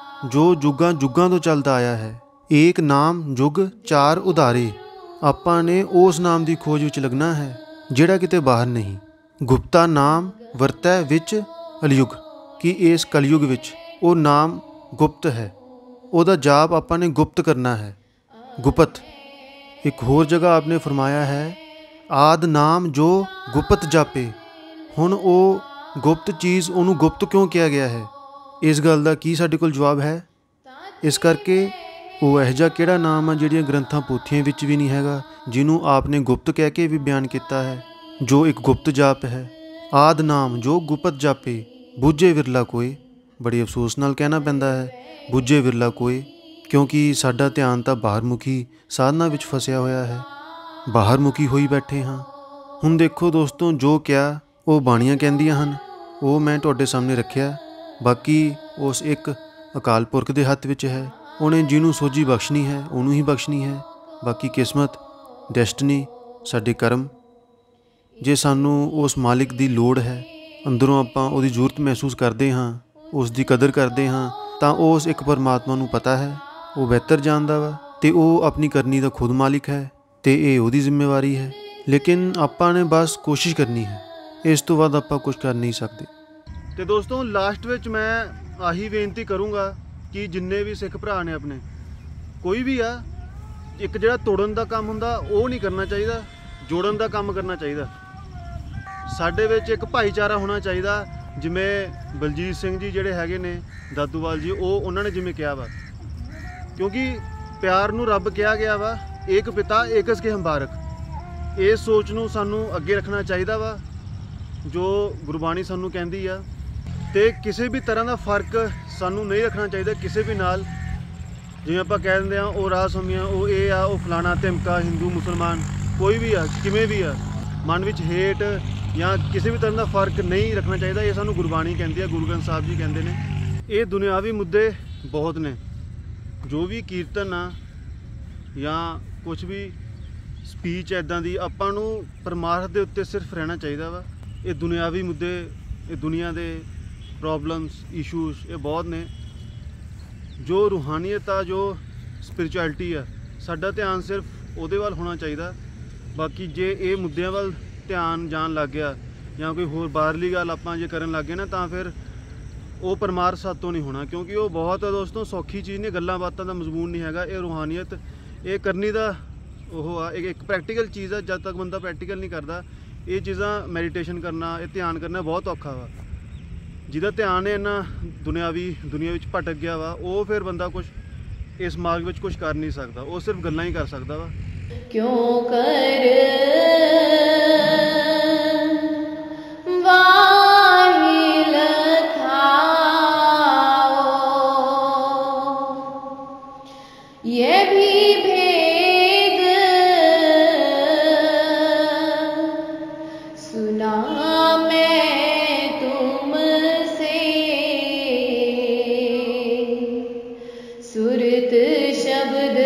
ਜੋ ਜੁਗਾਂ ਜੁਗਾਂ ਤੋਂ ਚੱਲਦਾ ਆਇਆ ਹੈ। ਏਕ ਨਾਮ ਜੁਗ ਚਾਰ ਉਧਾਰੇ। ਆਪਾਂ ਨੇ ਉਸ ਨਾਮ ਦੀ ਖੋਜ ਵਿੱਚ ਲੱਗਣਾ ਹੈ ਜਿਹੜਾ ਕਿਤੇ ਬਾਹਰ ਨਹੀਂ। ਗੁਪਤਾ ਨਾਮ ਵਰਤੈ ਵਿੱਚ ਕਲਯੁਗ। ਕਿ ਇਸ ਕਲਯੁਗ ਵਿੱਚ ਉਹ ਨਾਮ ਗੁਪਤ ਹੈ, ਉਹਦਾ ਜਾਪ ਆਪਾਂ ਨੇ ਗੁਪਤ ਕਰਨਾ ਹੈ, ਗੁਪਤ। ਇੱਕ ਹੋਰ ਜਗ੍ਹਾ ਆਪਨੇ ਫਰਮਾਇਆ ਹੈ, ਆਦ ਨਾਮ ਜੋ ਗੁਪਤ ਜਾਪੇ। ਹੁਣ ਉਹ ਗੁਪਤ ਚੀਜ਼, ਉਹਨੂੰ ਗੁਪਤ ਕਿਉਂ ਕਿਹਾ ਗਿਆ ਹੈ? ਇਸ ਗੱਲ ਦਾ ਕੀ ਸਾਡੇ ਕੋਲ ਜਵਾਬ ਹੈ? ਇਸ ਕਰਕੇ ਉਹ ਇਹੋ ਜਿਹਾ ਕਿਹੜਾ ਨਾਮ ਆ ਜਿਹੜੀਆਂ ਗ੍ਰੰਥਾਂ ਪੋਥੀਆਂ ਵਿੱਚ ਵੀ ਨਹੀਂ ਹੈਗਾ, ਜਿਹਨੂੰ ਆਪ ਨੇ ਗੁਪਤ ਕਹਿ ਕੇ ਵੀ ਬਿਆਨ ਕੀਤਾ ਹੈ, ਜੋ ਇੱਕ ਗੁਪਤ ਜਾਪ ਹੈ। ਆਦ ਨਾਮ ਜੋ ਗੁਪਤ ਜਾਪੇ, ਬੁੱਝੇ ਵਿਰਲਾ ਕੋਏ। ਬੜੀ ਅਫਸੋਸ ਨਾਲ ਕਹਿਣਾ ਪੈਂਦਾ ਹੈ, ਬੁੱਝੇ ਵਿਰਲਾ ਕੋਏ। ਕਿਉਂਕਿ ਸਾਡਾ ਧਿਆਨ ਤਾਂ ਬਾਹਰਮੁਖੀ ਸਾਧਨਾ ਵਿੱਚ ਫਸਿਆ ਹੋਇਆ ਹੈ, ਬਾਹਰਮੁਖੀ ਹੋਈ ਬੈਠੇ ਹਾਂ। ਹੁਣ ਦੇਖੋ ਦੋਸਤੋ, ਜੋ ਕਿਹਾ ਉਹ ਬਾਣੀਆਂ ਕਹਿੰਦੀਆਂ ਹਨ, ਉਹ ਮੈਂ ਤੁਹਾਡੇ ਸਾਹਮਣੇ ਰੱਖਿਆ। ਬਾਕੀ ਉਸ ਇੱਕ ਅਕਾਲ ਪੁਰਖ ਦੇ ਹੱਥ ਵਿੱਚ ਹੈ, ਉਹਨੇ ਜਿਹਨੂੰ ਸੋਝੀ ਬਖਸ਼ਣੀ ਹੈ ਉਹਨੂੰ ਹੀ ਬਖਸ਼ਣੀ ਹੈ। ਬਾਕੀ ਕਿਸਮਤ, ਡੈਸਟਨੀ, ਸਾਡੇ ਕਰਮ। ਜੇ ਸਾਨੂੰ ਉਸ ਮਾਲਿਕ ਦੀ ਲੋੜ ਹੈ, ਅੰਦਰੋਂ ਆਪਾਂ ਉਹਦੀ ਜ਼ਰੂਰਤ ਮਹਿਸੂਸ ਕਰਦੇ ਹਾਂ, ਉਸ ਦੀ ਕਦਰ ਕਰਦੇ ਹਾਂ, ਤਾਂ ਉਸ ਇੱਕ ਪਰਮਾਤਮਾ ਨੂੰ ਪਤਾ ਹੈ, ਉਹ ਬਿਹਤਰ ਜਾਣਦਾ ਵਾ, ਅਤੇ ਉਹ ਆਪਣੀ ਕਰਨੀ ਦਾ ਖੁਦ ਮਾਲਿਕ ਹੈ ਅਤੇ ਇਹ ਉਹਦੀ ਜ਼ਿੰਮੇਵਾਰੀ ਹੈ। ਲੇਕਿਨ ਆਪਾਂ ਨੇ ਬਸ ਕੋਸ਼ਿਸ਼ ਕਰਨੀ ਹੈ, ਇਸ ਤੋਂ ਬਾਅਦ ਆਪਾਂ ਕੁਝ ਕਰ ਨਹੀਂ ਸਕਦੇ। ਅਤੇ ਦੋਸਤੋ, ਲਾਸਟ ਵਿੱਚ ਮੈਂ ਆਹੀ ਬੇਨਤੀ ਕਰੂੰਗਾ ਕਿ ਜਿੰਨੇ ਵੀ ਸਿੱਖ ਭਰਾ ਨੇ ਆਪਣੇ, ਕੋਈ ਵੀ ਆ, ਇੱਕ ਜਿਹੜਾ ਤੋੜਨ ਦਾ ਕੰਮ ਹੁੰਦਾ ਉਹ ਨਹੀਂ ਕਰਨਾ ਚਾਹੀਦਾ, ਜੋੜਨ ਦਾ ਕੰਮ ਕਰਨਾ ਚਾਹੀਦਾ। ਸਾਡੇ ਵਿੱਚ ਇੱਕ ਭਾਈਚਾਰਾ ਹੋਣਾ ਚਾਹੀਦਾ। ਜਿਵੇਂ ਬਲਜੀਤ ਸਿੰਘ ਜੀ ਜਿਹੜੇ ਹੈਗੇ ਨੇ, ਦਾਦੂਵਾਲ ਜੀ, ਉਹਨਾਂ ਨੇ ਜਿਵੇਂ ਕਿਹਾ ਵਾ, ਕਿਉਂਕਿ ਪਿਆਰ ਨੂੰ ਰੱਬ ਕਿਹਾ ਗਿਆ ਵਾ, ਏਕ ਪਿਤਾ ਏਕਸ ਕੇ ਹੰਬਾਰਕ। ਇਸ ਸੋਚ ਨੂੰ ਸਾਨੂੰ ਅੱਗੇ ਰੱਖਣਾ ਚਾਹੀਦਾ ਵਾ ਜੋ ਗੁਰਬਾਣੀ ਸਾਨੂੰ ਕਹਿੰਦੀ ਆ, ਅਤੇ ਕਿਸੇ ਵੀ ਤਰ੍ਹਾਂ ਦਾ ਫਰਕ ਸਾਨੂੰ ਨਹੀਂ ਰੱਖਣਾ ਚਾਹੀਦਾ ਕਿਸੇ ਵੀ ਨਾਲ। ਜਿਵੇਂ ਆਪਾਂ ਕਹਿ ਦਿੰਦੇ ਹਾਂ ਉਹ ਰਾਹ ਸਮੀਆਂ, ਉਹ ਇਹ ਆ, ਉਹ ਫਲਾਣਾ ਧਿਮਕਾ, ਹਿੰਦੂ ਮੁਸਲਮਾਨ, ਕੋਈ ਵੀ ਆ, ਕਿਵੇਂ ਵੀ ਆ, ਮਨ ਵਿੱਚ ਹੇਟ ਜਾਂ ਕਿਸੇ ਵੀ ਤਰ੍ਹਾਂ ਦਾ ਫਰਕ ਨਹੀਂ ਰੱਖਣਾ ਚਾਹੀਦਾ। ਇਹ ਸਾਨੂੰ ਗੁਰਬਾਣੀ ਕਹਿੰਦੀ ਆ, ਗੁਰੂ ਗ੍ਰੰਥ ਸਾਹਿਬ ਜੀ ਕਹਿੰਦੇ ਨੇ। ਇਹ ਦੁਨਿਆਵੀ ਮੁੱਦੇ ਬਹੁਤ ਨੇ, ਜੋ ਵੀ ਕੀਰਤਨ ਆ ਜਾਂ ਕੁਛ ਵੀ ਸਪੀਚ ਇੱਦਾਂ ਦੀ, ਆਪਾਂ ਨੂੰ ਪਰਮਾਰਥ ਦੇ ਉੱਤੇ ਸਿਰਫ ਰਹਿਣਾ ਚਾਹੀਦਾ ਵਾ। ਇਹ ਦੁਨਿਆਵੀ ਮੁੱਦੇ, ਇਹ ਦੁਨੀਆ ਦੇ ਪ੍ਰੋਬਲਮਸ, ਇਸ਼ੂਜ਼, ਇਹ ਬਹੁਤ ਨੇ। ਜੋ ਰੂਹਾਨੀਅਤ ਆ, ਜੋ ਸਪਿਰਿਚੁਅਲਿਟੀ ਆ, ਸਾਡਾ ਧਿਆਨ ਸਿਰਫ ਉਹਦੇ ਵੱਲ ਹੋਣਾ ਚਾਹੀਦਾ। ਬਾਕੀ ਜੇ ਇਹ ਮੁੱਦਿਆਂ ਵੱਲ ਧਿਆਨ ਜਾਣ ਲੱਗ ਗਿਆ ਜਾਂ ਕੋਈ ਹੋਰ ਬਾਹਰਲੀ ਗੱਲ ਆਪਾਂ ਜੇ ਕਰਨ ਲੱਗ ਗਏ ਨਾ, ਤਾਂ ਫਿਰ ਉਹ ਪਰਮਾਰਥ ਸਾਤੋਂ ਨਹੀਂ ਹੋਣਾ, ਕਿਉਂਕਿ ਉਹ ਬਹੁਤ ਦੋਸਤੋ ਸੌਖੀ ਚੀਜ਼ ਨਹੀਂ, ਗੱਲਾਂ ਬਾਤਾਂ ਦਾ ਮਜ਼ਮੂਨ ਨਹੀਂ ਹੈਗਾ। ਇਹ ਰੂਹਾਨੀਅਤ, ਇਹ ਕਰਨੀ ਦਾ ਉਹ ਆ, ਇੱਕ ਪ੍ਰੈਕਟੀਕਲ ਚੀਜ਼ ਆ। ਜਦ ਤੱਕ ਬੰਦਾ ਪ੍ਰੈਕਟੀਕਲ ਨਹੀਂ ਕਰਦਾ ਇਹ ਚੀਜ਼ਾਂ, ਮੈਡੀਟੇਸ਼ਨ ਕਰਨਾ, ਇਹ ਧਿਆਨ ਕਰਨਾ ਬਹੁਤ ਔਖਾ ਵਾ। ਜਿਹਦਾ ਧਿਆਨ ਇੰਨਾ ਦੁਨਿਆ ਵਿੱਚ ਭਟਕ ਗਿਆ ਵਾ, ਉਹ ਫਿਰ ਬੰਦਾ ਕੁਛ ਇਸ ਮਾਰਗ ਵਿੱਚ ਕੁਛ ਕਰ ਨਹੀਂ ਸਕਦਾ, ਉਹ ਸਿਰਫ ਗੱਲਾਂ ਹੀ ਕਰ ਸਕਦਾ ਵਾ। ਕਿਉਂ ਕਰ ਵਾਹੀ ਲਖਾਓ, ਇਹ ਵੀ भेद सुना मैं तुमसे, सुरत शब्द